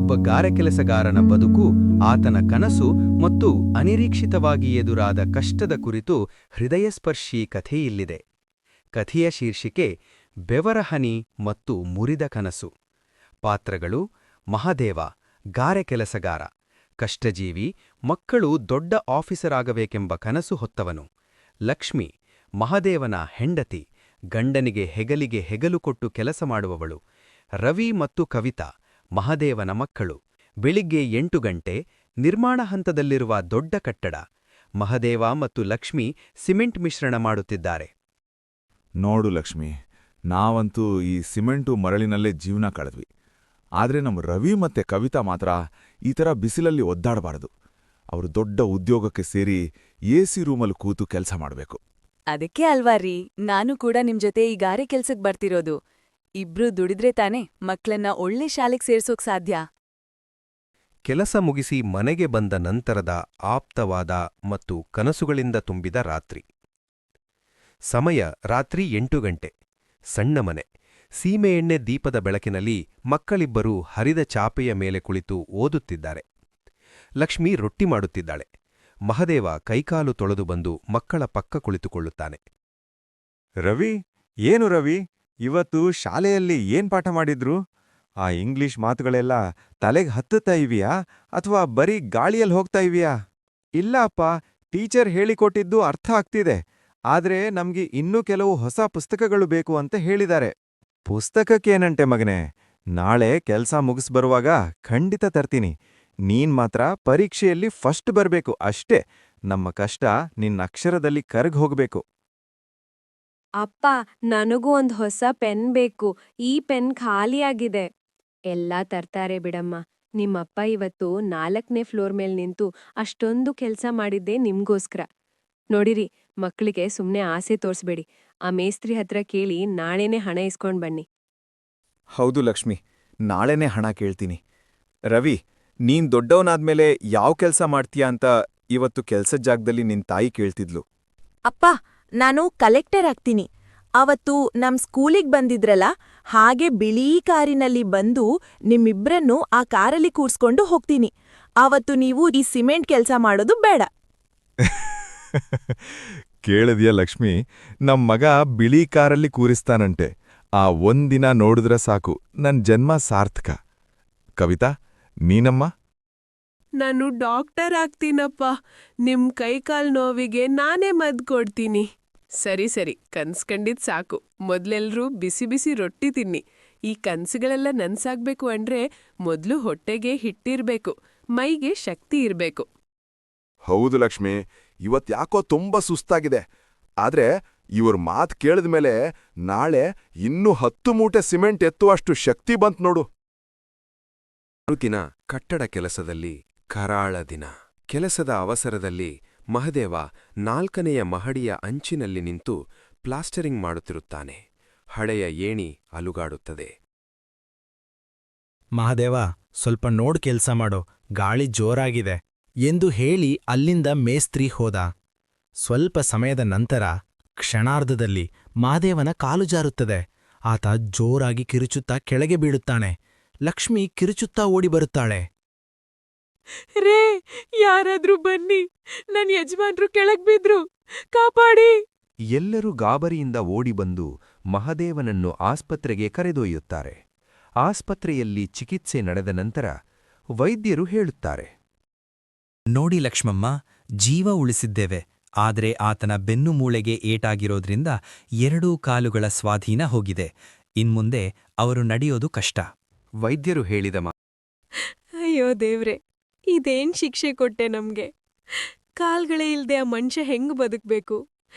ಒಬ್ಬ ಗಾರೆಕೆಲಸಗಾರನ ಬದುಕು, ಆತನ ಕನಸು ಮತ್ತು ಅನಿರೀಕ್ಷಿತವಾಗಿ ಎದುರಾದ ಕಷ್ಟದ ಕುರಿತು ಹೃದಯಸ್ಪರ್ಶಿ ಕಥೆಯಿಲ್ಲಿದೆ. ಕಥೆಯ ಶೀರ್ಷಿಕೆ ಬೆವರಹನಿ ಮತ್ತು ಮುರಿದ ಕನಸು. ಪಾತ್ರಗಳು: ಮಹದೇವ, ಗಾರೆ ಕೆಲಸಗಾರ, ಕಷ್ಟಜೀವಿ, ಮಕ್ಕಳು ದೊಡ್ಡ ಆಫೀಸರ್ ಆಗಬೇಕೆಂಬ ಕನಸು ಹೊತ್ತವನು. ಲಕ್ಷ್ಮಿ, ಮಹದೇವನ ಹೆಂಡತಿ, ಗಂಡನಿಗೆ ಹೆಗಲಿಗೆ ಹೆಗಲು ಕೊಟ್ಟು ಕೆಲಸ ಮಾಡುವವಳು. ರವಿ ಮತ್ತು ಕವಿತಾ, ಮಹದೇವನ ಮಕ್ಕಳು. ಬೆಳಿಗ್ಗೆ 8 ಗಂಟೆ, ನಿರ್ಮಾಣ ಹಂತದಲ್ಲಿರುವ ದೊಡ್ಡ ಕಟ್ಟಡ. ಮಹದೇವ ಮತ್ತು ಲಕ್ಷ್ಮಿ ಸಿಮೆಂಟ್ ಮಿಶ್ರಣ ಮಾಡುತ್ತಿದ್ದಾರೆ. ನೋಡು ಲಕ್ಷ್ಮಿ, ನಾವಂತೂ ಈ ಸಿಮೆಂಟು ಮರಳಿನಲ್ಲೇ ಜೀವನ ಕಳೆದ್ವಿ. ಆದ್ರೆ ನಮ್ಮ ರವಿ ಮತ್ತೆ ಕವಿತಾ ಮಾತ್ರ ಈ ಥರ ಬಿಸಿಲಲ್ಲಿ ಒದ್ದಾಡಬಾರದು. ಅವರು ದೊಡ್ಡ ಉದ್ಯೋಗಕ್ಕೆ ಸೇರಿ ಎಸಿ ರೂಮಲ್ಲಿ ಕೂತು ಕೆಲಸ ಮಾಡಬೇಕು. ಅದಕ್ಕೆ ಅಲ್ವಾ ರೀ ನಾನು ಕೂಡ ನಿಮ್ ಜೊತೆ ಈ ಗಾರೆ ಕೆಲ್ಸಕ್ ಬರ್ತಿರೋದು. ಇಬ್ರು ದುಡಿದ್ರೆ ತಾನೇ ಮಕ್ಳನ್ನ ಒಳ್ಳೆ ಶಾಲೆಗ್ ಸೇರ್ಸೋಕ್ ಸಾಧ್ಯ. ಕೆಲಸ ಮುಗಿಸಿ ಮನೆಗೆ ಬಂದ ನಂತರದ ಆಪ್ತವಾದ ಮತ್ತು ಕನಸುಗಳಿಂದ ತುಂಬಿದ ರಾತ್ರಿ. ಸಮಯ ರಾತ್ರಿ 8 ಗಂಟೆ. ಸಣ್ಣ ಮನೆ. ಸೀಮೆಎಣ್ಣೆ ದೀಪದ ಬೆಳಕಿನಲ್ಲಿ ಮಕ್ಕಳಿಬ್ಬರೂ ಹರಿದ ಚಾಪೆಯ ಮೇಲೆ ಕುಳಿತು ಓದುತ್ತಿದ್ದಾರೆ. ಲಕ್ಷ್ಮಿ ರೊಟ್ಟಿ ಮಾಡುತ್ತಿದ್ದಾಳೆ. ಮಹದೇವ ಕೈಕಾಲು ತೊಳೆದು ಬಂದು ಮಕ್ಕಳ ಪಕ್ಕ ಕುಳಿತುಕೊಳ್ಳುತ್ತಾನೆ. ರವಿ, ಏನು ರವಿ, ಇವತ್ತು ಶಾಲೆಯಲ್ಲಿ ಏನ್ ಪಾಠ ಮಾಡಿದ್ರು? ಆ ಇಂಗ್ಲಿಷ್ ಮಾತುಗಳೆಲ್ಲ ತಲೆಗೆ ಹತ್ತುತ್ತಾ ಇವಿಯಾ ಅಥವಾ ಬರೀ ಗಾಳಿಯಲ್ಲಿ ಹೋಗ್ತಾ ಇವಿಯಾ? ಇಲ್ಲ ಅಪ್ಪ, ಟೀಚರ್ ಹೇಳಿಕೊಟ್ಟಿದ್ದು ಅರ್ಥ ಆಗ್ತಿದೆ. ಆದ್ರೆ ನಮ್ಗೆ ಇನ್ನೂ ಕೆಲವು ಹೊಸ ಪುಸ್ತಕಗಳು ಬೇಕು ಅಂತ ಹೇಳಿದ್ದಾರೆ. ಪುಸ್ತಕಕ್ಕೇನಂತೆ ಮಗನೇ, ನಾಳೆ ಕೆಲ್ಸ ಮುಗಿಸ್ಬರುವಾಗ ಖಂಡಿತ ತರ್ತೀನಿ. ನೀನ್ ಮಾತ್ರ ಪರೀಕ್ಷೆಯಲ್ಲಿ ಫಸ್ಟ್ ಬರ್ಬೇಕು ಅಷ್ಟೇ. ನಮ್ಮ ಕಷ್ಟ ನಿನ್ನ ಅಕ್ಷರದಲ್ಲಿ ಕರಗ್ ಹೋಗ್ಬೇಕು. ಅಪ್ಪ, ನನಗೂ ಒಂದ್ ಹೊಸ ಪೆನ್ ಬೇಕು. ಈ ಪೆನ್ ಖಾಲಿಯಾಗಿದೆ. ಎಲ್ಲಾ ತರ್ತಾರೆ ಬಿಡಮ್ಮ. ನಿಮ್ಮಪ್ಪ ಇವತ್ತು 4ನೇ ಫ್ಲೋರ್ ಮೇಲ್ ನಿಂತು ಅಷ್ಟೊಂದು ಕೆಲ್ಸ ಮಾಡಿದ್ದೆ ನಿಮ್ಗೋಸ್ಕರ. ನೋಡಿರಿ, ಮಕ್ಳಿಗೆ ಸುಮ್ನೆ ಆಸೆ ತೋರ್ಸ್ಬೇಡಿ. ಆ ಮೇಸ್ತ್ರಿ ಹತ್ರ ಕೇಳಿ ನಾಳೆನೇ ಹಣ ಇಸ್ಕೊಂಡ್ ಬನ್ನಿ. ಹೌದು ಲಕ್ಷ್ಮಿ, ನಾಳೆನೇ ಹಣ ಕೇಳ್ತೀನಿ. ರವಿ, ನೀನ್ ದೊಡ್ಡವನಾದ್ಮೇಲೆ ಯಾವ್ ಕೆಲ್ಸ ಮಾಡ್ತೀಯಾ ಅಂತ ಇವತ್ತು ಕೆಲ್ಸದ್ ಜಾಗದಲ್ಲಿ ನಿನ್ ತಾಯಿ ಕೇಳ್ತಿದ್ಲು. ಅಪ್ಪ, ನಾನು ಕಲೆಕ್ಟರ್ ಆಗ್ತೀನಿ. ಅವತ್ತು ನಮ್ ಸ್ಕೂಲಿಗ್ ಬಂದಿದ್ರಲ್ಲ, ಹಾಗೆ ಬಿಳೀ ಕಾರಿನಲ್ಲಿ ಬಂದು ನಿಮ್ಮಿಬ್ರನ್ನೂ ಆ ಕಾರಲ್ಲಿ ಕೂರ್ಸ್ಕೊಂಡು ಹೋಗ್ತೀನಿ. ಅವತ್ತು ನೀವು ಈ ಸಿಮೆಂಟ್ ಕೆಲ್ಸ ಮಾಡೋದು ಬೇಡ. ಕೇಳಿದ್ಯಾ ಲಕ್ಷ್ಮಿ, ನಮ್ ಮಗ ಬಿಳಿ ಕಾರಲ್ಲಿ ಕೂರಿಸ್ತಾನಂತೆ. ಆ ಒಂದಿನ ನೋಡಿದ್ರ ಸಾಕು, ನನ್ ಜನ್ಮ ಸಾರ್ಥಕ. ಕವಿತಾ, ನೀನಮ್ಮ? ನಾನು ಡಾಕ್ಟರ್ ಆಗ್ತೀನಪ್ಪ. ನಿಮ್ ಕೈಕಾಲ್ ನೋವಿಗೆ ನಾನೇ ಮದ್ದು ಕೊಡ್ತೀನಿ. ಸರಿ ಸರಿ, ಕನ್ಸ್ಕಂಡಿದ್ ಸಾಕು. ಮೊದ್ಲೆಲ್ರೂ ಬಿಸಿ ಬಿಸಿ ರೊಟ್ಟಿ ತಿನ್ನಿ. ಈ ಕನ್ಸುಗಳೆಲ್ಲ ನನ್ಸಾಗ್ಬೇಕು ಅಂದ್ರೆ ಮೊದ್ಲು ಹೊಟ್ಟೆಗೆ ಹಿಟ್ಟಿರ್ಬೇಕು, ಮೈಗೆ ಶಕ್ತಿ ಇರ್ಬೇಕು. ಹೌದು ಲಕ್ಷ್ಮಿ, ಇವತ್ತ್ಯಾಕೋ ತುಂಬಾ ಸುಸ್ತಾಗಿದೆ. ಆದ್ರೆ ಇವ್ರ ಮಾತ್ ಕೇಳಿದ್ಮೇಲೆ ನಾಳೆ ಇನ್ನೂ 10 ಮೂಟೆ ಸಿಮೆಂಟ್ ಎತ್ತುವಷ್ಟು ಶಕ್ತಿ ಬಂತ್ ನೋಡು. ಮರುದಿನ ಕಟ್ಟಡ ಕೆಲಸದಲ್ಲಿ ಕರಾಳ ದಿನ. ಕೆಲಸದ ಅವಸರದಲ್ಲಿ ಮಹದೇವ 4ನೆಯ ಮಹಡಿಯ ಅಂಚಿನಲ್ಲಿ ನಿಂತು ಪ್ಲಾಸ್ಟರಿಂಗ್ ಮಾಡುತ್ತಿರುತ್ತಾನೆ. ಹಳೆಯ ಏಣಿ ಅಲುಗಾಡುತ್ತದೆ. ಮಹದೇವ, ಸ್ವಲ್ಪ ನೋಡ್ ಕೆಲ್ಸ ಮಾಡೋ, ಗಾಳಿ ಜೋರಾಗಿದೆ ಎಂದು ಹೇಳಿ ಅಲ್ಲಿಂದ ಮೇಸ್ತ್ರಿ ಹೋದ. ಸ್ವಲ್ಪ ಸಮಯದ ನಂತರ ಕ್ಷಣಾರ್ಧದಲ್ಲಿ ಮಹದೇವನ ಕಾಲು ಜಾರುತ್ತದೆ. ಆತ ಜೋರಾಗಿ ಕಿರುಚುತ್ತಾ ಕೆಳಗೆ ಬೀಳುತ್ತಾನೆ. ಲಕ್ಷ್ಮಿ ಕಿರುಚುತ್ತಾ ಓಡಿ ಬರುತ್ತಾಳೆ. ರೇ, ಯಾರಾದ್ರೂ ಬನ್ನಿ, ನನ್ ಯಜಮಾನ್ರು ಕೆಳಗ್ ಬಿದ್ರು, ಕಾಪಾಡಿ. ಎಲ್ಲರೂ ಗಾಬರಿಯಿಂದ ಓಡಿಬಂದು ಮಹದೇವನನ್ನು ಆಸ್ಪತ್ರೆಗೆ ಕರೆದೊಯ್ಯುತ್ತಾರೆ. ಆಸ್ಪತ್ರೆಯಲ್ಲಿ ಚಿಕಿತ್ಸೆ ನಡೆದ ನಂತರ ವೈದ್ಯರು ಹೇಳುತ್ತಾರೆ, ನೋಡಿ ಲಕ್ಷ್ಮಮ್ಮ, ಜೀವ ಉಳಿಸಿದ್ದೇವೆ. ಆದ್ರೆ ಆತನ ಬೆನ್ನುಮೂಳೆಗೆ ಏಟಾಗಿರೋದ್ರಿಂದ 2 ಕಾಲುಗಳ ಸ್ವಾಧೀನ ಹೋಗಿದೆ. ಇನ್ಮುಂದೆ ಅವರು ನಡೆಯೋದು ಕಷ್ಟ. ವೈದ್ಯರು ಹೇಳಿದ ಅಯ್ಯೋ ದೇವ್ರೆ, ಇದೇನ್ ಶಿಕ್ಷೆ ಕೊಟ್ಟೆ ನಮ್ಗೆ. ಕಾಲ್ಗಳೇ ಇಲ್ದೆ ಆ ಮನುಷ್ಯ ಹೆಂಗ್ ಬದುಕ್ಬೇಕು?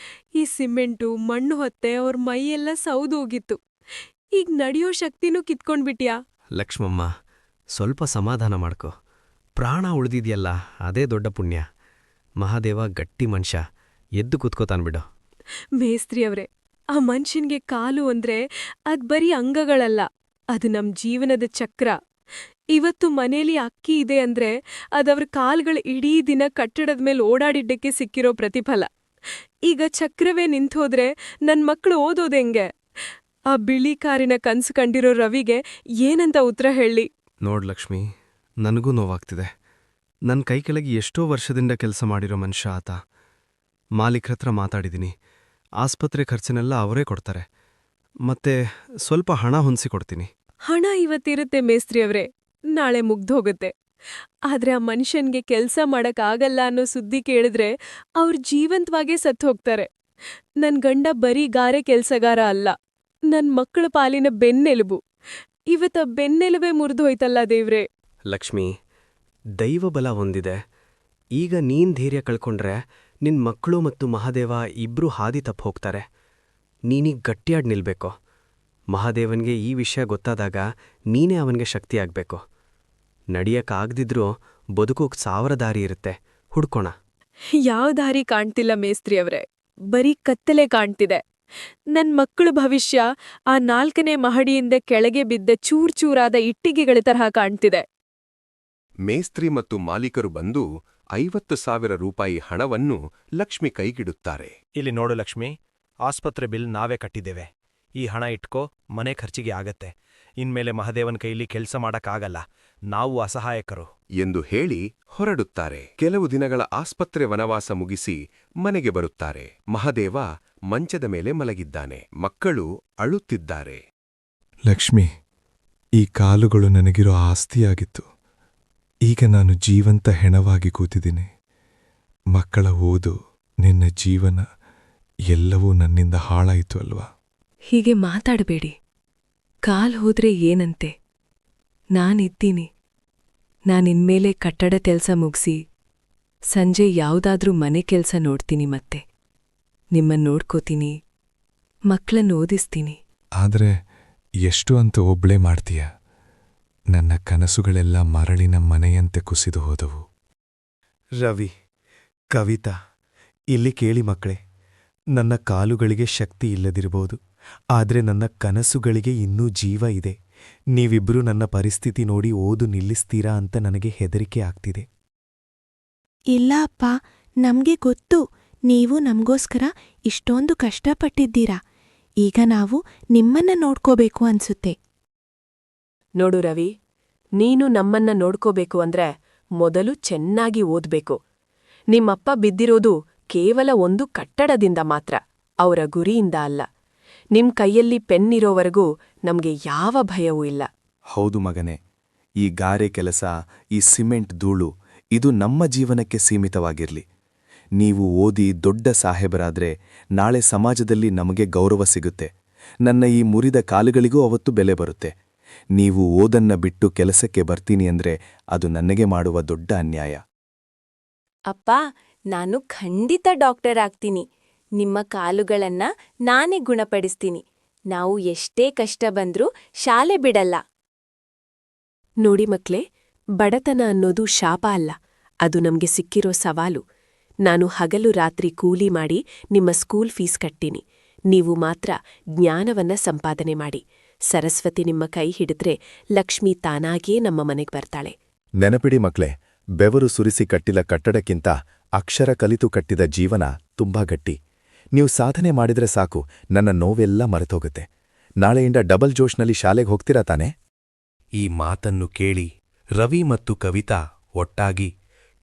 ಈ ಸಿಮೆಂಟು ಮಣ್ಣು ಹೊತ್ತೆ ಅವ್ರ ಮೈಯೆಲ್ಲ ಸೌದೋಗಿತ್ತು. ಈಗ ನಡೆಯೋ ಶಕ್ತಿನೂ ಕಿತ್ಕೊಂಡ್ಬಿಟ್ಯಾ? ಲಕ್ಷ್ಮಮ್ಮ, ಸ್ವಲ್ಪ ಸಮಾಧಾನ ಮಾಡ್ಕೊ. ಪ್ರಾಣ ಉಳ್ದಿದ್ಯಲ್ಲ, ಅದೇ ದೊಡ್ಡ ಪುಣ್ಯ. ಮಹಾದೇವ ಗಟ್ಟಿ ಮನುಷ್ಯ, ಎದ್ದು ಕೂತ್ಕೋತಾನ್ಬಿಡು. ಮೇಸ್ತ್ರಿ ಅವ್ರೆ, ಆ ಮನುಷ್ಯನ್ಗೆ ಕಾಲು ಅಂದ್ರೆ ಅದ್ ಬರೀ ಅಂಗಗಳಲ್ಲ, ಅದು ನಮ್ ಜೀವನದ ಚಕ್ರ. ಇವತ್ತು ಮನೇಲಿ ಅಕ್ಕಿ ಇದೆ ಅಂದ್ರೆ ಅದವ್ರ ಕಾಲ್ಗಳು ಇಡೀ ದಿನ ಕಟ್ಟಡದ ಮೇಲೆ ಓಡಾಡಿದ್ದಕ್ಕೆ ಸಿಕ್ಕಿರೋ ಪ್ರತಿಫಲ. ಈಗ ಚಕ್ರವೇ ನಿಂತೋದ್ರೆ ನನ್ ಮಕ್ಳು ಓದೋದೆಂಗೆ? ಆ ಬಿಳಿ ಕಾರಿನ ಕನ್ಸು ಕಂಡಿರೋ ರವಿಗೆ ಏನಂತ ಉತ್ತರ ಹೇಳಿ? ನೋಡ್ ಲಕ್ಷ್ಮಿ, ನನಗೂ ನೋವಾಗ್ತಿದೆ. ನನ್ನ ಕೈ ಕೆಳಗೆ ಎಷ್ಟೋ ವರ್ಷದಿಂದ ಕೆಲಸ ಮಾಡಿರೋ ಮನುಷ್ಯ ಆತ. ಮಾಲೀಕ್ರ ಹತ್ರ ಮಾತಾಡಿದ್ದೀನಿ. ಆಸ್ಪತ್ರೆ ಖರ್ಚನ್ನೆಲ್ಲ ಅವರೇ ಕೊಡ್ತಾರೆ. ಮತ್ತೆ ಸ್ವಲ್ಪ ಹಣ ಹೊಂದಿಸಿಕೊಡ್ತೀನಿ. ಹಣ ಇವತ್ತಿರುತ್ತೆ ಮೇಸ್ತ್ರಿಯವ್ರೆ, ನಾಳೆ ಮುಗ್ದೋಗುತ್ತೆ. ಆದ್ರೆ ಆ ಮನುಷ್ಯನ್ಗೆ ಕೆಲ್ಸ ಮಾಡಕ್ಕಾಗಲ್ಲ ಅನ್ನೋ ಸುದ್ದಿ ಕೇಳಿದ್ರೆ ಅವ್ರ್ ಜೀವಂತವಾಗೇ ಸತ್ತು ಹೋಗ್ತಾರೆ. ನನ್ ಗಂಡ ಬರೀ ಗಾರೆ ಕೆಲ್ಸಗಾರ ಅಲ್ಲ, ನನ್ ಮಕ್ಕಳ ಪಾಲಿನ ಬೆನ್ನೆಲುಬು. ಇವತ್ತ ಬೆನ್ನೆಲುಬೇ ಮುರಿದೋಯ್ತಲ್ಲ ದೇವ್ರೆ. ಲಕ್ಷ್ಮಿ, ದೈವಬಲ ಹೊಂದಿದೆ. ಈಗ ನೀನ್ ಧೈರ್ಯ ಕಳ್ಕೊಂಡ್ರೆ ನಿನ್ ಮಕ್ಕಳು ಮತ್ತು ಮಹಾದೇವ ಇಬ್ರೂ ಹಾದಿ ತಪ್ಪು ಹೋಗ್ತಾರೆ. ನೀನೀಗ ಗಟ್ಟಿಯಾಗಿ ನಿಲ್ಬೇಕು. ಮಹಾದೇವನ್ಗೆ ಈ ವಿಷಯ ಗೊತ್ತಾದಾಗ ನೀನೇ ಅವನಿಗೆ ಶಕ್ತಿಯಾಗ್ಬೇಕು. ನಡಿಯಕ್ಕಾಗ್ದಿದ್ರೂ ಬದುಕೋಕ್ 1000 ದಾರಿ ಇರುತ್ತೆ, ಹುಡ್ಕೋಣ. ಯಾವ್ ದಾರಿ ಕಾಣ್ತಿಲ್ಲ ಮೇಸ್ತ್ರಿಯವ್ರೆ, ಬರೀ ಕತ್ತಲೆ ಕಾಣ್ತಿದೆ. ನನ್ ಮಕ್ಕಳ ಭವಿಷ್ಯ ಆ 4ನೇ ಮಹಡಿಯಿಂದ ಕೆಳಗೆ ಬಿದ್ದ ಚೂರ್ಚೂರಾದ ಇಟ್ಟಿಗೆಗಳ ತರಹ ಕಾಣ್ತಿದೆ. ಮೇಸ್ತ್ರಿ ಮತ್ತು ಮಾಲೀಕರು ಬಂದು 50,000 ರೂಪಾಯಿ ಹಣವನ್ನು ಲಕ್ಷ್ಮಿ ಕೈಗಿಡುತ್ತಾರೆ. ಇಲ್ಲಿ ನೋಡು ಲಕ್ಷ್ಮಿ, ಆಸ್ಪತ್ರೆ ಬಿಲ್ ನಾವೇ ಕಟ್ಟಿದ್ದೇವೆ. ಈ ಹಣ ಇಟ್ಕೋ, ಮನೆ ಖರ್ಚಿಗೆ ಆಗತ್ತೆ. ಇನ್ಮೇಲೆ ಮಹದೇವನ್ ಕೈಲಿ ಕೆಲ್ಸ ಮಾಡಕ್ಕಾಗಲ್ಲ, ನಾವು ಅಸಹಾಯಕರು ಎಂದು ಹೇಳಿ ಹೊರಡುತ್ತಾರೆ. ಕೆಲವು ದಿನಗಳ ಆಸ್ಪತ್ರೆ ವನವಾಸ ಮುಗಿಸಿ ಮನೆಗೆ ಬರುತ್ತಾರೆ. ಮಹದೇವ ಮಂಚದ ಮೇಲೆ ಮಲಗಿದ್ದಾನೆ. ಮಕ್ಕಳು ಅಳುತ್ತಿದ್ದಾರೆ. ಲಕ್ಷ್ಮಿ, ಈ ಕಾಲುಗಳು ನನಗಿರೋ ಆಸ್ತಿಯಾಗಿತ್ತು. ಈಗ ನಾನು ಜೀವಂತ ಹೆಣವಾಗಿ ಕೂತಿದ್ದೀನಿ. ಮಕ್ಕಳ ಓದು, ನಿನ್ನ ಜೀವನ ಎಲ್ಲವೂ ನನ್ನಿಂದ ಹಾಳಾಯಿತು ಅಲ್ವಾ? ಹೀಗೆ ಮಾತಾಡಬೇಡಿ. ಕಾಲ್ ಹೋದ್ರೆ ಏನಂತೆ? ನಾನಿದ್ದೀನಿ. ನಾನಿನ್ಮೇಲೆ ಕಟ್ಟಡ ಕೆಲ್ಸ ಮುಗ್ಸಿ ಸಂಜೆ ಯಾವ್ದಾದ್ರೂ ಮನೆ ಕೆಲ್ಸ ನೋಡ್ತೀನಿ. ಮತ್ತೆ ನಿಮ್ಮನ್ ನೋಡ್ಕೋತೀನಿ, ಮಕ್ಳನ್ನ ಓದಿಸ್ತೀನಿ. ಆದ್ರೆ ಎಷ್ಟು ಅಂತ ಒಬ್ಳೇ ಮಾಡ್ತೀಯ? ನನ್ನ ಕನಸುಗಳೆಲ್ಲ ಮರಳಿನ ಮನೆಯಂತೆ ಕುಸಿದು ಹೋದವು. ರವಿ, ಕವಿತಾ, ಇಲ್ಲಿ ಕೇಳಿ ಮಕ್ಕಳೇ. ನನ್ನ ಕಾಲುಗಳಿಗೆ ಶಕ್ತಿ ಇಲ್ಲದಿರಬಹುದು, ಆದ್ರೆ ನನ್ನ ಕನಸುಗಳಿಗೆ ಇನ್ನೂ ಜೀವ ಇದೆ. ನೀವಿಬ್ರೂ ನನ್ನ ಪರಿಸ್ಥಿತಿ ನೋಡಿ ಓದು ನಿಲ್ಲಿಸ್ತೀರಾ ಅಂತ ನನಗೆ ಹೆದರಿಕೆ ಆಗ್ತಿದೆ. ಇಲ್ಲ ಅಪ್ಪ, ನಮ್ಗೆ ಗೊತ್ತು ನೀವು ನಮ್ಗೋಸ್ಕರ ಇಷ್ಟೊಂದು ಕಷ್ಟಪಟ್ಟಿದ್ದೀರಾ. ಈಗ ನಾವು ನಿಮ್ಮನ್ನ ನೋಡ್ಕೋಬೇಕು ಅನ್ಸುತ್ತೆ. ನೋಡು ರವಿ, ನೀನು ನಮ್ಮನ್ನ ನೋಡ್ಕೋಬೇಕು ಅಂದ್ರೆ ಮೊದಲು ಚೆನ್ನಾಗಿ ಓದ್ಬೇಕು. ನಿಮ್ಮಪ್ಪ ಬಿದ್ದಿರೋದು ಕೇವಲ ಒಂದು ಕಟ್ಟಡದಿಂದ ಮಾತ್ರ, ಅವರ ಗುರಿಯಿಂದ ಅಲ್ಲ. ನಿಮ್ ಕೈಯಲ್ಲಿ ಪೆನ್ನಿರೋವರೆಗೂ ನಮ್ಗೆ ಯಾವ ಭಯವೂ ಇಲ್ಲ. ಹೌದು ಮಗನೇ, ಈ ಗಾರೆ ಕೆಲಸ, ಈ ಸಿಮೆಂಟ್ ಧೂಳು, ಇದು ನಮ್ಮ ಜೀವನಕ್ಕೆ ಸೀಮಿತವಾಗಿರ್ಲಿ. ನೀವು ಓದಿ ದೊಡ್ಡ ಸಾಹೇಬರಾದ್ರೆ ನಾಳೆ ಸಮಾಜದಲ್ಲಿ ನಮಗೆ ಗೌರವ ಸಿಗುತ್ತೆ. ನನ್ನ ಈ ಮುರಿದ ಕಾಲುಗಳಿಗೂ ಅವತ್ತು ಬೆಲೆ ಬರುತ್ತೆ. ನೀವು ಓದನ್ನ ಬಿಟ್ಟು ಕೆಲಸಕ್ಕೆ ಬರ್ತೀನಿ ಅಂದ್ರೆ ಅದು ನನಗೆ ಮಾಡುವ ದೊಡ್ಡ ಅನ್ಯಾಯ. ಅಪ್ಪ, ನಾನು ಖಂಡಿತ ಡಾಕ್ಟರ್ ಆಗ್ತೀನಿ. ನಿಮ್ಮ ಕಾಲುಗಳನ್ನ ನಾನೇ ಗುಣಪಡಿಸ್ತೀನಿ. ನಾವು ಎಷ್ಟೇ ಕಷ್ಟ ಬಂದ್ರೂ ಶಾಲೆ ಬಿಡಲ್ಲ. ನೋಡಿ ಮಕ್ಳೇ, ಬಡತನ ಅನ್ನೋದು ಶಾಪ ಅಲ್ಲ, ಅದು ನಮ್ಗೆ ಸಿಕ್ಕಿರೋ ಸವಾಲು. ನಾನು ಹಗಲು ರಾತ್ರಿ ಕೂಲಿ ಮಾಡಿ ನಿಮ್ಮ ಸ್ಕೂಲ್ ಫೀಸ್ ಕಟ್ತೀನಿ. ನೀವು ಮಾತ್ರ ಜ್ಞಾನವನ್ನ ಸಂಪಾದನೆ ಮಾಡಿ. ಸರಸ್ವತಿ ನಿಮ್ಮ ಕೈ ಹಿಡಿದ್ರೆ ಲಕ್ಷ್ಮಿ ತಾನಾಗೇ ನಮ್ಮ ಮನೆಗೆ ಬರ್ತಾಳೆ. ನೆನಪಿಡಿ ಮಕ್ಳೇ, ಬೆವರು ಸುರಿಸಿ ಕಟ್ಟಿದ ಕಟ್ಟಡಕ್ಕಿಂತ ಅಕ್ಷರ ಕಲಿತು ಕಟ್ಟಿದ ಜೀವನ ತುಂಬಾ ಗಟ್ಟಿ. ನೀವು ಸಾಧನೆ ಮಾಡಿದ್ರೆ ಸಾಕು, ನನ್ನ ನೋವೆಲ್ಲ ಮರೆತೋಗುತ್ತೆ. ನಾಳೆಯಿಂದ ಡಬಲ್ ಜೋಶ್ನಲ್ಲಿ ಶಾಲೆಗೆ ಹೋಗ್ತೀರಾ ತಾನೆ? ಈ ಮಾತನ್ನು ಕೇಳಿ ರವಿ ಮತ್ತು ಕವಿತಾ ಒಟ್ಟಾಗಿ,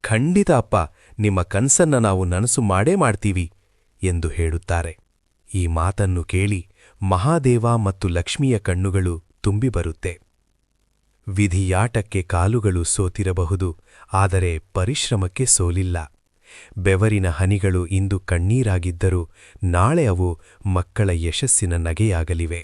ಖಂಡಿತ ಅಪ್ಪ, ನಿಮ್ಮ ಕನ್ಸನ್ನ ನಾವು ನನಸು ಮಾಡೇ ಮಾಡ್ತೀವಿ ಎಂದು ಹೇಳುತ್ತಾರೆ. ಈ ಮಾತನ್ನು ಕೇಳಿ ಮಹಾದೇವ ಮತ್ತು ಲಕ್ಷ್ಮಿಯ ಕಣ್ಣುಗಳು ತುಂಬಿ ಬರುತ್ತೆ. ವಿಧಿಯಾಟಕ್ಕೆ ಕಾಲುಗಳು ಸೋತಿರಬಹುದು, ಆದರೆ ಪರಿಶ್ರಮಕ್ಕೆ ಸೋಲಿಲ್ಲ. ಬೆವರಿನ ಹನಿಗಳು ಇಂದು ಕಣ್ಣೀರಾಗಿದ್ದರೂ ನಾಳೆ ಅವು ಮಕ್ಕಳ ಯಶಸ್ಸಿನ ನಗೆಯಾಗಲಿವೆ.